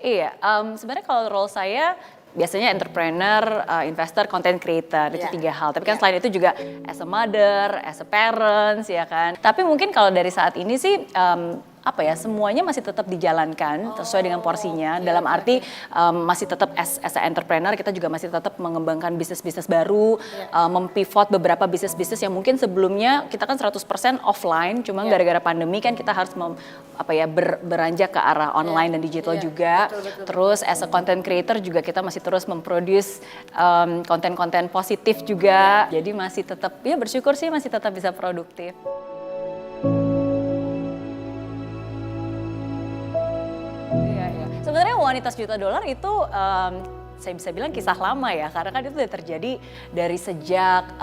Iya, sebenarnya kalau role saya biasanya entrepreneur, investor, content creator, itu 3 hal. Tapi kan selain itu juga as a mother, as a parents, ya kan. Tapi mungkin kalau dari saat ini sih, semuanya masih tetap dijalankan sesuai dengan porsinya. Dalam arti masih tetap as a entrepreneur, kita juga masih tetap mengembangkan bisnis-bisnis baru, mempivot beberapa bisnis-bisnis yang mungkin sebelumnya kita kan 100% offline, cuma gara-gara pandemi kan kita harus beranjak ke arah online dan digital juga. Betul. Terus as a content creator juga kita masih terus memproduce konten-konten positif juga. Jadi masih tetap, ya bersyukur sih masih tetap bisa produktif. Sebenarnya wanita sejuta dolar itu saya bisa bilang kisah lama ya, karena kan itu udah terjadi dari sejak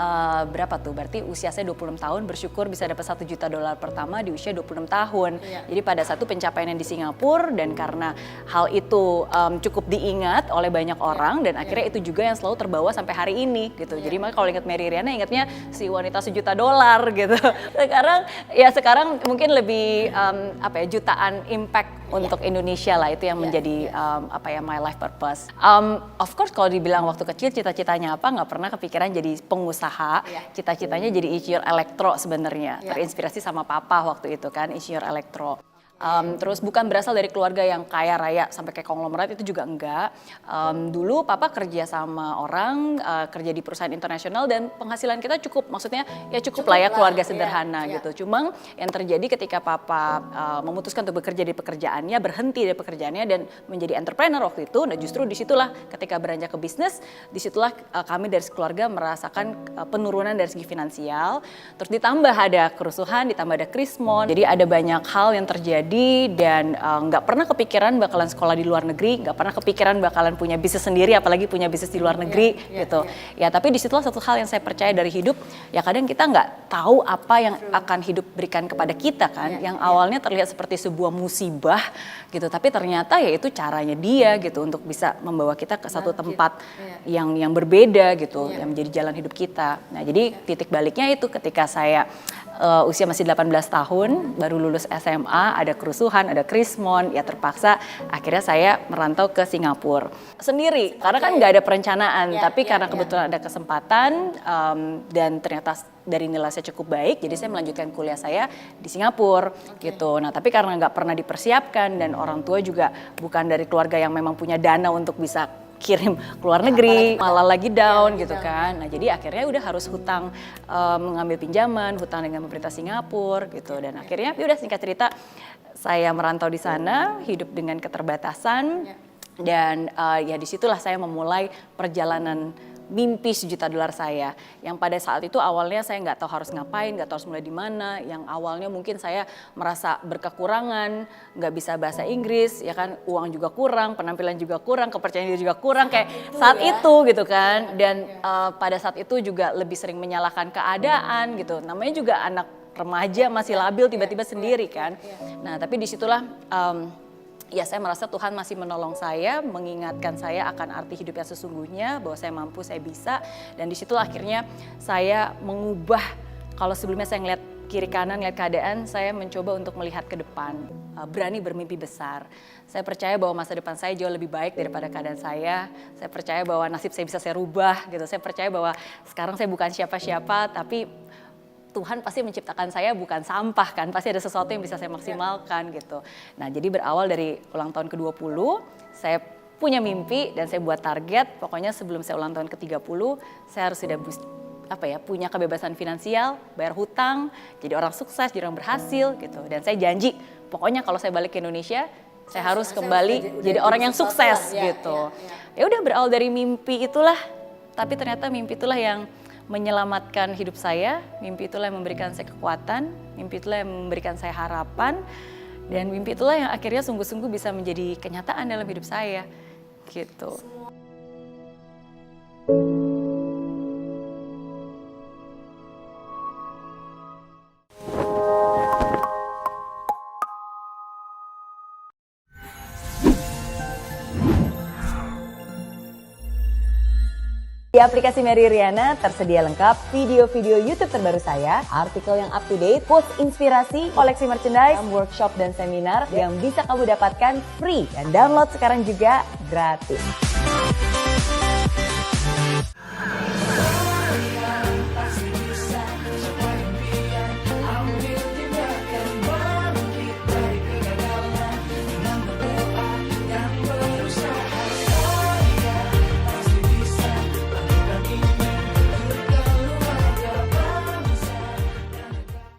berapa tuh, berarti usia saya 26 tahun, bersyukur bisa dapat 1 juta dolar pertama di usia 26 tahun. Jadi pada satu pencapaian yang di Singapura, dan karena hal itu cukup diingat oleh banyak orang, dan akhirnya itu juga yang selalu terbawa sampai hari ini gitu. Jadi makanya kalau ingat Mary Riana ingatnya si wanita sejuta dolar gitu. Sekarang mungkin lebih jutaan impact untuk Indonesia lah, itu yang menjadi my life purpose. Of course kalau dibilang waktu kecil cita-citanya apa, nggak pernah kepikiran jadi pengusaha. Cita-citanya jadi insinyur elektro sebenarnya. Terinspirasi sama papa waktu itu kan, insinyur elektro. Terus bukan berasal dari keluarga yang kaya raya sampai kayak konglomerat, itu juga enggak. Dulu papa kerja sama orang, kerja di perusahaan internasional, dan penghasilan kita cukup, maksudnya ya cukup lah ya, keluarga sederhana gitu. Cuma yang terjadi ketika papa memutuskan untuk bekerja di pekerjaannya, berhenti dari pekerjaannya dan menjadi entrepreneur waktu itu, nah justru disitulah ketika beranjak ke bisnis, disitulah kami dari keluarga merasakan penurunan dari segi finansial. Terus ditambah ada kerusuhan, ditambah ada krismon, jadi ada banyak hal yang terjadi. Dan nggak pernah kepikiran bakalan sekolah di luar negeri, nggak pernah kepikiran bakalan punya bisnis sendiri, apalagi punya bisnis di luar negeri gitu. Ya tapi disitulah satu hal yang saya percaya dari hidup, ya kadang kita nggak tahu apa yang akan hidup berikan kepada kita kan, yang awalnya terlihat seperti sebuah musibah gitu, tapi ternyata ya itu caranya dia gitu untuk bisa membawa kita ke satu tempat yang berbeda gitu, yang menjadi jalan hidup kita. Nah jadi titik baliknya itu ketika saya usia masih 18 tahun, baru lulus SMA, ada kerusuhan, ada krismon, ya terpaksa akhirnya saya merantau ke Singapura sendiri, karena kan nggak ada perencanaan, tapi karena kebetulan ada kesempatan dan ternyata dari nilai saya cukup baik, jadi saya melanjutkan kuliah saya di Singapura gitu. Nah tapi karena nggak pernah dipersiapkan dan orang tua juga bukan dari keluarga yang memang punya dana untuk bisa kirim ke luar negeri, malah lagi down gitu kan. Nah jadi akhirnya udah harus hutang, mengambil pinjaman, hutang dengan pemerintah Singapura gitu. Dan akhirnya udah singkat cerita, saya merantau di sana, hidup dengan keterbatasan. Dan ya disitulah saya memulai perjalanan mimpi 1 juta dolar saya, yang pada saat itu awalnya saya nggak tahu harus ngapain, nggak tahu harus mulai di mana. Yang awalnya mungkin saya merasa berkekurangan, nggak bisa bahasa Inggris, ya kan, uang juga kurang, penampilan juga kurang, kepercayaan diri juga kurang kayak saat itu gitu kan. Dan pada saat itu juga lebih sering menyalahkan keadaan gitu. Namanya juga anak remaja masih labil, tiba-tiba sendiri kan. Nah tapi disitulah ya saya merasa Tuhan masih menolong saya, mengingatkan saya akan arti hidup yang sesungguhnya, bahwa saya mampu, saya bisa. Dan di situ akhirnya saya mengubah, kalau sebelumnya saya ngeliat kiri kanan, ngeliat keadaan, saya mencoba untuk melihat ke depan, berani bermimpi besar. Saya percaya bahwa masa depan saya jauh lebih baik daripada keadaan saya. Saya percaya bahwa nasib saya bisa saya rubah gitu. Saya percaya bahwa sekarang saya bukan siapa-siapa, tapi Tuhan pasti menciptakan saya bukan sampah kan, pasti ada sesuatu yang bisa saya maksimalkan gitu. Nah jadi berawal dari ulang tahun ke-20, saya punya mimpi dan saya buat target, pokoknya sebelum saya ulang tahun ke-30, saya harus sudah punya kebebasan finansial, bayar hutang, jadi orang sukses, jadi orang berhasil gitu. Dan saya janji, pokoknya kalau saya balik ke Indonesia, saya harus kembali jadi orang yang sukses gitu. Ya udah berawal dari mimpi itulah, tapi ternyata mimpi itulah yang menyelamatkan hidup saya, mimpi itulah yang memberikan saya kekuatan, mimpi itulah yang memberikan saya harapan, dan mimpi itulah yang akhirnya sungguh-sungguh bisa menjadi kenyataan dalam hidup saya, gitu. aplikasi Mary Riana tersedia lengkap video-video YouTube terbaru saya, artikel yang up to date, quotes inspirasi, koleksi merchandise, workshop dan seminar yang bisa kamu dapatkan free dan download sekarang juga gratis.